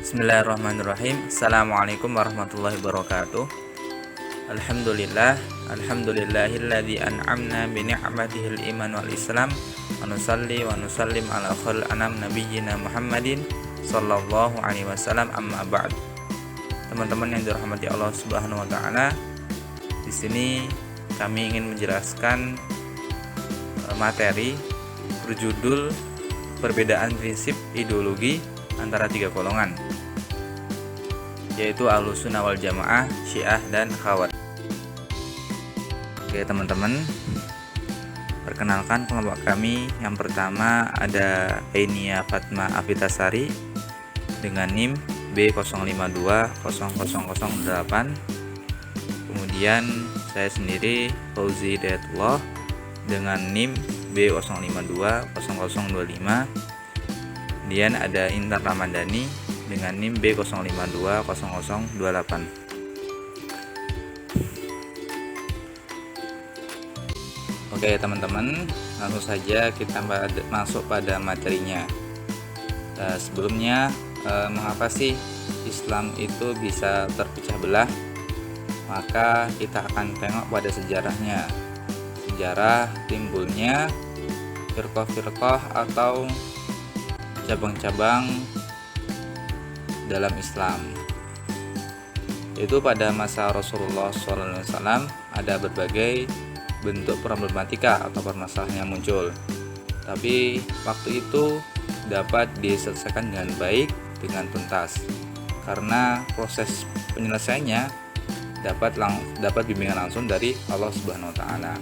Bismillahirrahmanirrahim. Assalamualaikum warahmatullahi wabarakatuh. Alhamdulillahilladzi an'amna bi ni'matihil iman wal islam. Wa nusalli wa nusallim ala khal anam nabiyyina Muhammadin sallallahu alaihi wasallam, amma ba'd. Teman-teman yang dirahmati Allah Subhanahu wa taala, di sini kami ingin menjelaskan materi berjudul perbedaan prinsip ideologi antara tiga golongan, yaitu Ahlussunnah wal Jamaah, Syiah, dan Khawarij. Oke teman-teman, perkenalkan kelompok kami. Yang pertama ada Ainia Fatma Afitasari dengan NIM B05200008. Kemudian saya sendiri Fauzi Hidayatullah dengan NIM B05200025. Kemudian ada Intan Ramadhani dengan NIM B05200028. Oke teman-teman, langsung saja kita masuk pada materinya. Sebelumnya, mengapa sih Islam itu bisa terpecah belah? Maka kita akan tengok pada sejarahnya. Sejarah timbulnya firqah-firqah atau cabang-cabang dalam Islam. Itu pada masa Rasulullah SAW ada berbagai bentuk problematika atau permasalahan yang muncul. Tapi waktu itu dapat diselesaikan dengan baik, dengan tuntas, karena proses penyelesaiannya dapat bimbingan langsung dari Allah Subhanahu wa taala.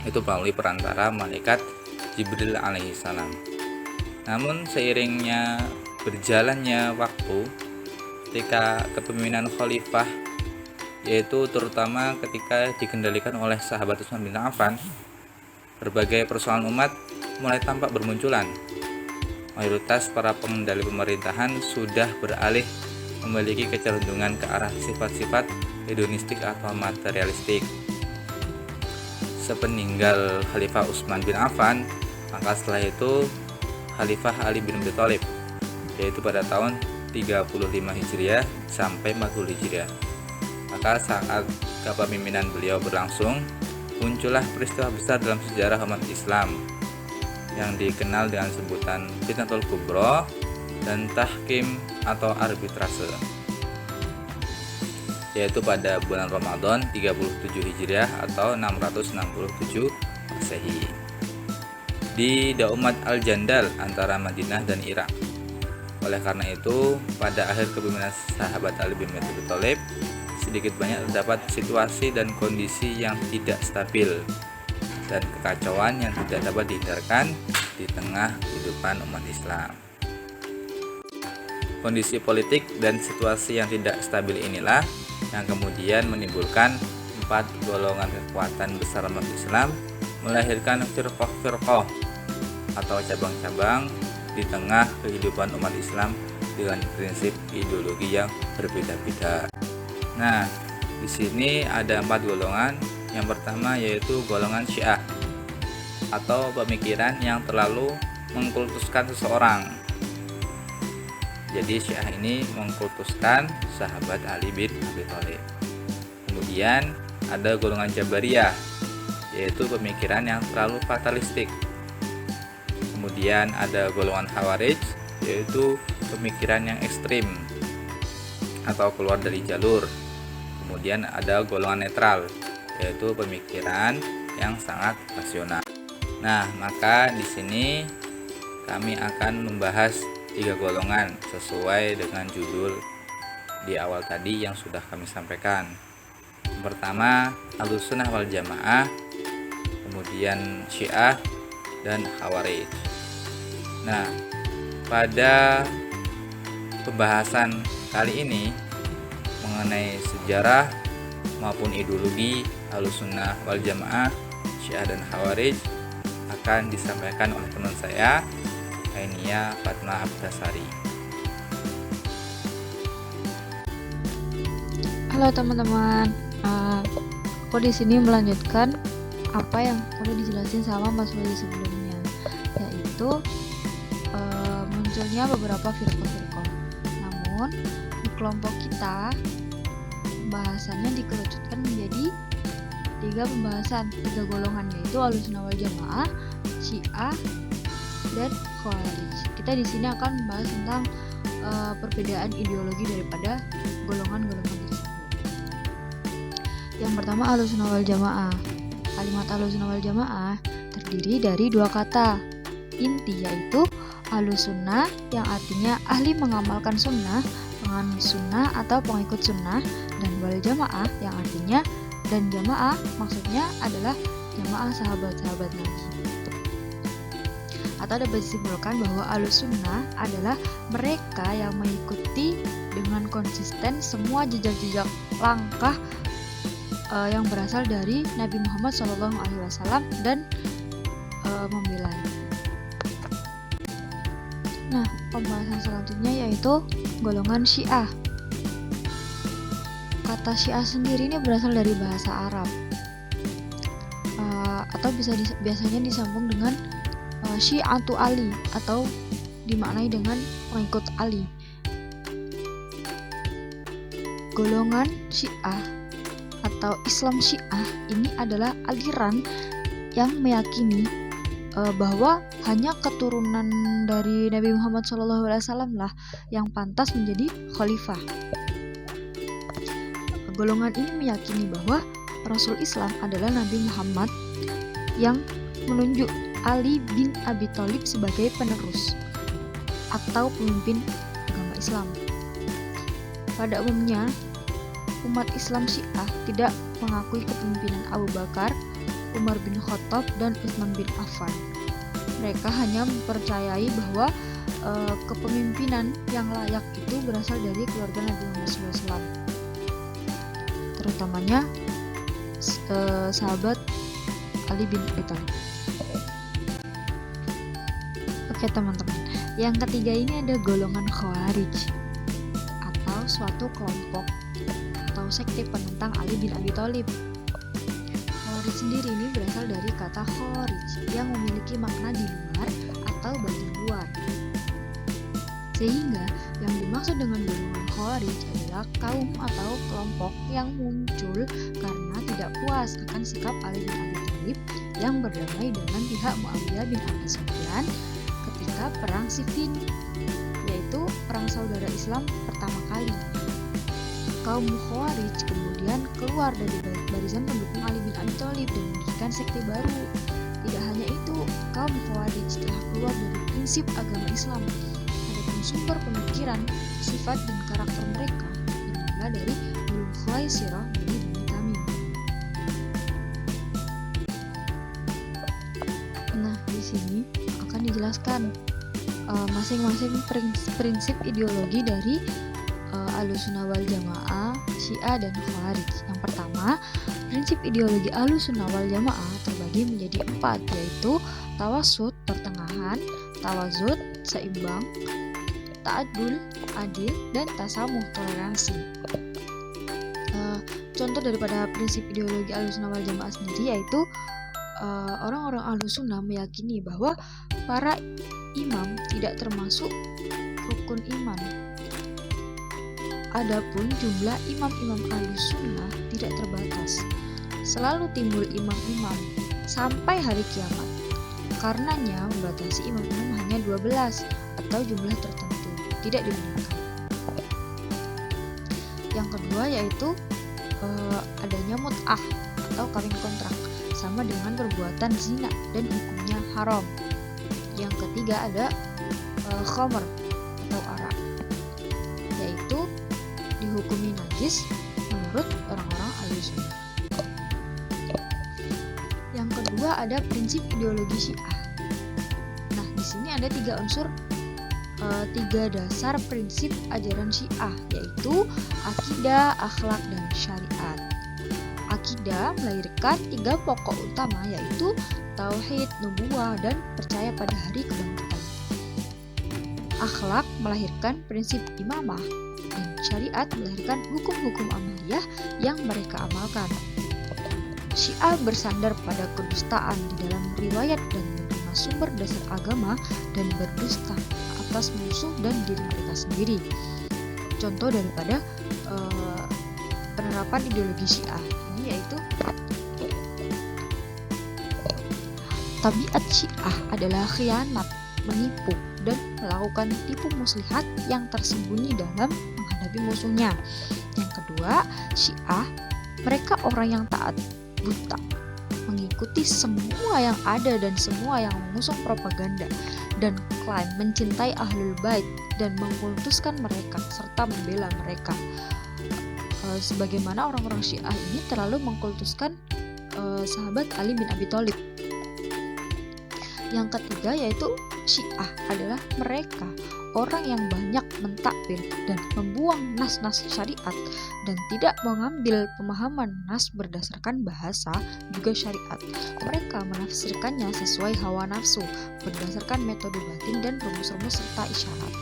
Itu melalui perantara malaikat Jibril alaihissalam. Namun seiringnya berjalannya waktu, ketika kepemimpinan khalifah, yaitu terutama ketika dikendalikan oleh sahabat Utsman bin Affan, berbagai persoalan umat mulai tampak bermunculan. Mayoritas para pengendali pemerintahan sudah beralih memiliki kecenderungan ke arah sifat-sifat hedonistik atau materialistik. Sepeninggal Khalifah Utsman bin Affan, maka setelah itu Khalifah Ali bin Abi Thalib, yaitu pada tahun 35 Hijriah sampai 40 Hijriah. Maka saat kepemimpinan beliau berlangsung, muncullah peristiwa besar dalam sejarah umat Islam yang dikenal dengan sebutan Fitnatul Kubra dan Tahkim atau arbitrase, yaitu pada bulan Ramadan 37 Hijriah atau 667 Masehi di Daumat Al-Jandal antara Madinah dan Irak. Oleh karena itu, pada akhir kepemimpinan sahabat Ali bin Abi Thalib, sedikit banyak terdapat situasi dan kondisi yang tidak stabil dan kekacauan yang tidak dapat dihindarkan di tengah kehidupan umat Islam. Kondisi politik dan situasi yang tidak stabil inilah yang kemudian menimbulkan 4 golongan kekuatan besar umat Islam, melahirkan firqah-firqah atau cabang-cabang di tengah kehidupan umat Islam dengan prinsip ideologi yang berbeda-beda. Nah, di sini ada 4 golongan. Yang pertama yaitu golongan Syiah atau pemikiran yang terlalu mengkultuskan seseorang. Jadi Syiah ini mengkultuskan sahabat Ali bin Abi Thalib. Kemudian ada golongan Jabariyah, yaitu pemikiran yang terlalu fatalistik. Kemudian ada golongan Khawarij, yaitu pemikiran yang ekstrim atau keluar dari jalur. Kemudian ada golongan netral, yaitu pemikiran yang sangat rasional. Nah, maka di sini kami akan membahas 3 golongan sesuai dengan judul di awal tadi yang sudah kami sampaikan. Yang pertama, Ahlussunnah wal Jamaah, kemudian Syiah, dan Khawarij. Nah, pada pembahasan kali ini mengenai sejarah maupun ideologi Ahlussunnah wal Jamaah, Syiah, dan Khawarij akan disampaikan oleh teman saya, Ainia Fatma Afitasari. Halo teman-teman, aku di sini melanjutkan apa yang udah dijelasin sama Mas Wali sebelumnya, yaitu munculnya beberapa firqah-firqah. Namun Namun di kelompok kita pembahasannya dikerucutkan menjadi 3 golongan, yaitu Ahlussunnah wal Jamaah, Syiah, dan Khawarij. Kita di sini akan membahas tentang perbedaan ideologi daripada golongan-golongan tersebut. Yang pertama, Ahlussunnah wal Jamaah. Kalimat Ahlussunnah wal Jamaah terdiri dari 2 kata inti, yaitu Ahlussunnah yang artinya ahli mengamalkan sunnah, penganut sunnah atau pengikut sunnah, dan wal Jamaah yang artinya dan jamaah maksudnya adalah jamaah sahabat-sahabat Nabi. Atau dapat disimpulkan bahwa Ahlussunnah adalah mereka yang mengikuti dengan konsisten semua jejak-jejak langkah yang berasal dari Nabi Muhammad SAW dan membelanya. Nah, pembahasan selanjutnya yaitu golongan Syiah. Kata Syiah sendiri ini berasal dari bahasa Arab, atau biasanya disambung dengan Syi'atu Ali, atau dimaknai dengan pengikut Ali. Golongan Syiah atau Islam Syiah ini adalah aliran yang meyakini bahwa hanya keturunan dari Nabi Muhammad SAW lah yang pantas menjadi khalifah. Golongan ini meyakini bahwa Rasul Islam adalah Nabi Muhammad yang menunjuk Ali bin Abi Thalib sebagai penerus atau pemimpin agama Islam. Pada umumnya, umat Islam Syiah tidak mengakui kepemimpinan Abu Bakar, Umar bin Khattab, dan Utsman bin Affan. Mereka hanya mempercayai bahwa kepemimpinan yang layak itu berasal dari keluarga Nabi Muhammad SAW, terutamanya sahabat Ali bin Abi Thalib. Oke teman-teman, yang ketiga ini ada golongan Khawarij atau suatu kelompok atau sekte penentang Ali bin Abi Thalib. Khawarij sendiri ini berasal dari kata kharij yang memiliki makna di luar atau bagian luar. Sehingga yang dimaksud dengan golongan Khawarij adalah kaum atau kelompok yang muncul karena tidak puas akan sikap Ali bin Abi Thalib yang berdamai dengan pihak Muawiyah bin Abi Sufyan ketika perang Siffin, yaitu perang saudara Islam pertama kali. Kaum Khawarij kemudian keluar dari barisan pendukung Ali bin Abi Thalib dan mendirikan sekte baru. Tidak hanya itu, kaum Khawarij telah keluar dari prinsip agama Islam. Adapun sumber pemikiran, sifat dan karakter mereka bermula dari Banu Khuwaisirah dari Bani Tamim. Nah, di sini akan dijelaskan masing-masing prinsip ideologi dari Ahlussunnah wal Jamaah, Syiah, dan Khawarij. Yang pertama, prinsip ideologi Ahlussunnah wal Jamaah terbagi menjadi 4, yaitu tawasud, pertengahan, tawazud, seimbang, ta'adul, adil, dan tasamuh, toleransi. Contoh daripada prinsip ideologi Ahlussunnah wal Jamaah sendiri yaitu orang-orang Ahlussunnah meyakini bahwa para imam tidak termasuk rukun iman. Adapun jumlah imam-imam Ahlussunnah tidak terbatas. Selalu timbul imam-imam sampai hari kiamat. Karenanya membatasi imam-imam hanya 12 atau jumlah tertentu, tidak dibenarkan. Yang kedua yaitu adanya mut'ah atau kawin kontrak sama dengan perbuatan zina dan hukumnya haram. Yang ketiga ada khamr atau arak, yaitu dihukumi najis menurut orang-orang Ahlussunnah. Yang kedua ada prinsip ideologi Syiah. Nah, di sini ada 3 unsur, 3 dasar prinsip ajaran Syiah, yaitu akidah, akhlak, dan syariat. Akidah melahirkan 3 pokok utama, yaitu tauhid, nubuwah, dan percaya pada hari kebangkitan. Akhlak melahirkan prinsip imamah, dan syariat melahirkan hukum-hukum amaliyah yang mereka amalkan. Syiah bersandar pada kedustaan di dalam riwayat dan menerima sumber dasar agama dan berdusta atas musuh dan diri mereka sendiri. contoh daripada penerapan ideologi Syiah ini yaitu tabiat Syiah adalah khianat, menipu, dan melakukan tipu muslihat yang tersembunyi dalam menghadapi musuhnya. Yang kedua, Syiah, mereka orang yang taat, buta, mengikuti semua yang ada dan semua yang mengusung propaganda, dan klaim mencintai Ahlul Bait dan mengkultuskan mereka serta membela mereka. Sebagaimana orang-orang Syiah ini terlalu mengkultuskan sahabat Ali bin Abi Thalib. Yang ketiga yaitu Syiah adalah mereka orang yang banyak mentakbir dan membuang nas-nas syariat dan tidak mengambil pemahaman nas berdasarkan bahasa juga syariat. Mereka menafsirkannya sesuai hawa nafsu berdasarkan metode batin dan rumus-rumus serta isyarat.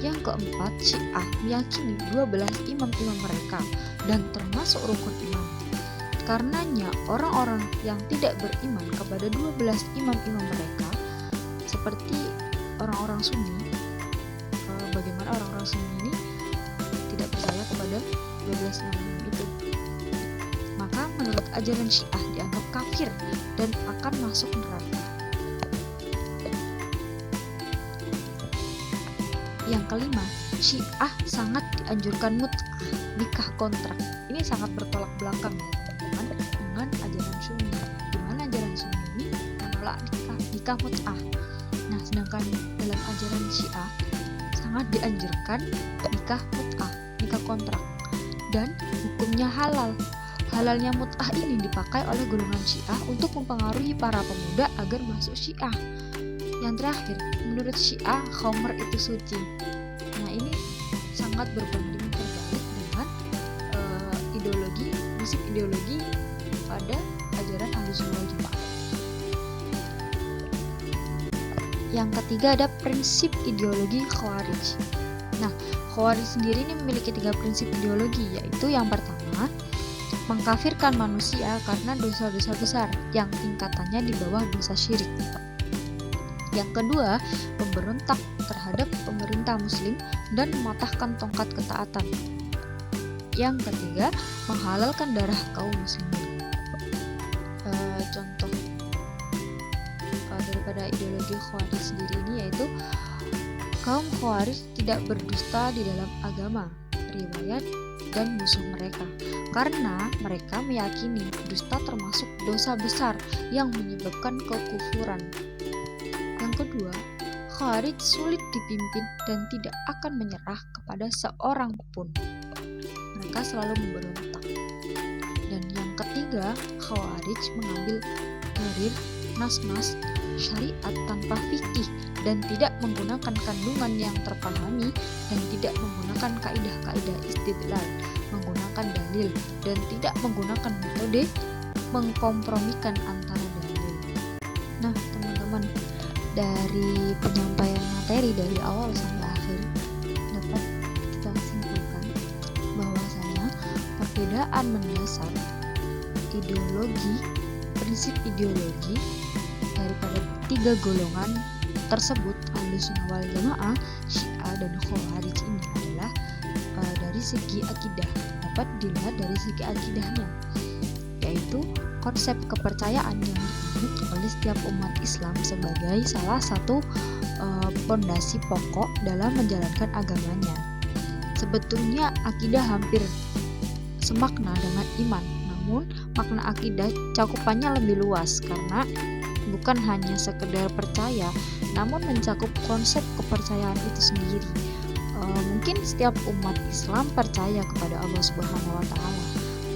Yang keempat, Syiah meyakini 12 imam-imam mereka dan termasuk rukun imam. Karenanya orang-orang yang tidak beriman kepada 12 imam-imam mereka seperti orang-orang Sunni, bagaimana orang-orang Sunni ini tidak percaya kepada 12 imam itu, maka menurut ajaran Syiah dianggap kafir dan akan masuk neraka. Yang kelima, Syiah sangat dianjurkan mut'ah, nikah kontrak. Ini sangat bertolak belakang ya teman-teman dengan ajaran Sunni. Di mana ajaran Sunni ini menolak nikah mut'ah. Nah, sedangkan dalam ajaran Syiah sangat dianjurkan nikah mut'ah, nikah kontrak, dan hukumnya halal. Halalnya mut'ah ini dipakai oleh golongan Syiah untuk mempengaruhi para pemuda agar masuk Syiah. Yang terakhir, menurut Syiah khamr itu suci. Nah, ini sangat berbanding terbalik dengan prinsip ideologi pada ajaran Ahlussunnah wal Jamaah. Yang ketiga ada prinsip ideologi Khawarij. Nah, Khawarij sendiri ini memiliki 3 prinsip ideologi, yaitu yang pertama, mengkafirkan manusia karena dosa-dosa besar yang tingkatannya di bawah dosa syirik. Yang kedua, memberontak terhadap pemerintah muslim dan mematahkan tongkat ketaatan. Yang ketiga, menghalalkan darah kaum muslimin. Contoh daripada ideologi Khawarij sendiri ini yaitu kaum Khawarij tidak berdusta di dalam agama, riwayat, dan musuh mereka, karena mereka meyakini dusta termasuk dosa besar yang menyebabkan kekufuran. Yang kedua, Khawarij sulit dipimpin dan tidak akan menyerah kepada seorang pun. Mereka selalu memberontak. Dan yang ketiga, Khawarij mengambil dalil nas-nas syariat tanpa fikih dan tidak menggunakan kandungan yang terpahami dan tidak menggunakan kaidah-kaidah istidlal, menggunakan dalil dan tidak menggunakan metode mengkompromikan antara dalil. Nah, teman-teman, dari penyampaian materi dari awal sampai akhir dapat kita simpulkan bahwasanya perbedaan mendasar ideologi, prinsip ideologi daripada 3 golongan tersebut, Ahlussunnah wal Jamaah, Syiah, dan Khawarij ini adalah dari segi akidah. Dapat dilihat dari segi akidahnya, yaitu konsep kepercayaan yang dianut oleh setiap umat Islam sebagai salah satu pondasi pokok dalam menjalankan agamanya. Sebetulnya akidah hampir semakna dengan iman, namun makna akidah cakupannya lebih luas karena bukan hanya sekedar percaya, namun mencakup konsep kepercayaan itu sendiri. Mungkin setiap umat Islam percaya kepada Allah Subhanahu wa Ta'ala.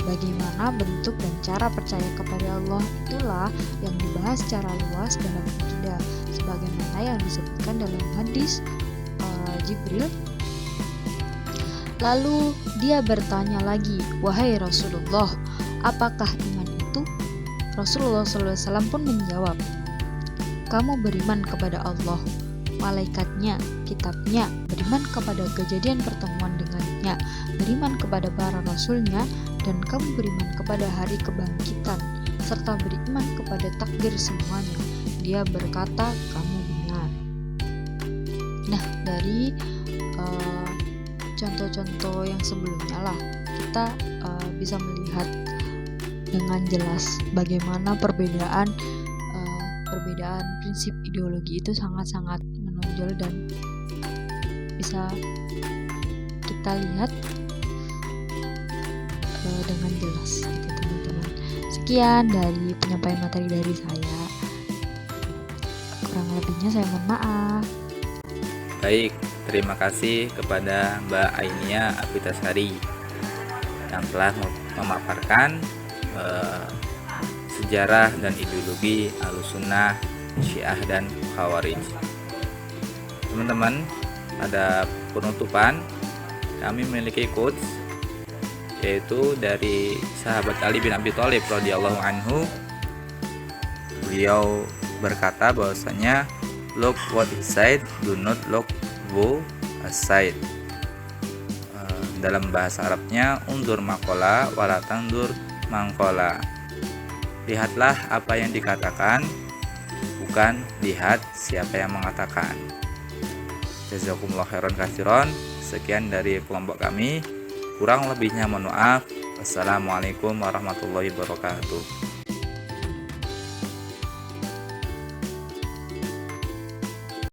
Bagaimana bentuk dan cara percaya kepada Allah itulah yang dibahas secara luas dalam akidah, sebagaimana yang disebutkan dalam hadis Jibril. Lalu dia bertanya lagi, "Wahai Rasulullah, apakah iman itu?" Rasulullah SAW pun menjawab, "Kamu beriman kepada Allah, malaikatnya, kitabnya, beriman kepada kejadian pertemuan dengannya, beriman kepada para rasulnya, dan kamu beriman kepada hari kebangkitan, serta beriman kepada takdir semuanya." Dia berkata, "Kamu benar." Nah, dari contoh-contoh yang sebelumnya lah, kita bisa melihat dengan jelas bagaimana perbedaan prinsip ideologi itu sangat-sangat menonjol dan bisa kita lihat dengan jelas gitu teman-teman. Sekian dari penyampaian materi dari saya. Kurang lebihnya saya mohon maaf. Baik, terima kasih kepada Mbak Ainia Apitasari yang telah memaparkan sejarah dan ideologi Ahlussunnah, Syiah dan Khawarij. Teman-teman, pada penutupan kami memiliki quotes, yaitu dari sahabat Ali bin Abi Thalib radhiyallahu anhu. Beliau berkata bahwasanya look what is said, do not look who aside. Dalam bahasa Arabnya, undur makola walatang dur mangkola. Lihatlah apa yang dikatakan, bukan lihat siapa yang mengatakan. Jazakumullah khairan katsiran. Sekian dari kelompok kami. Kurang lebihnya mohon maaf. Wassalamualaikum warahmatullahi wabarakatuh.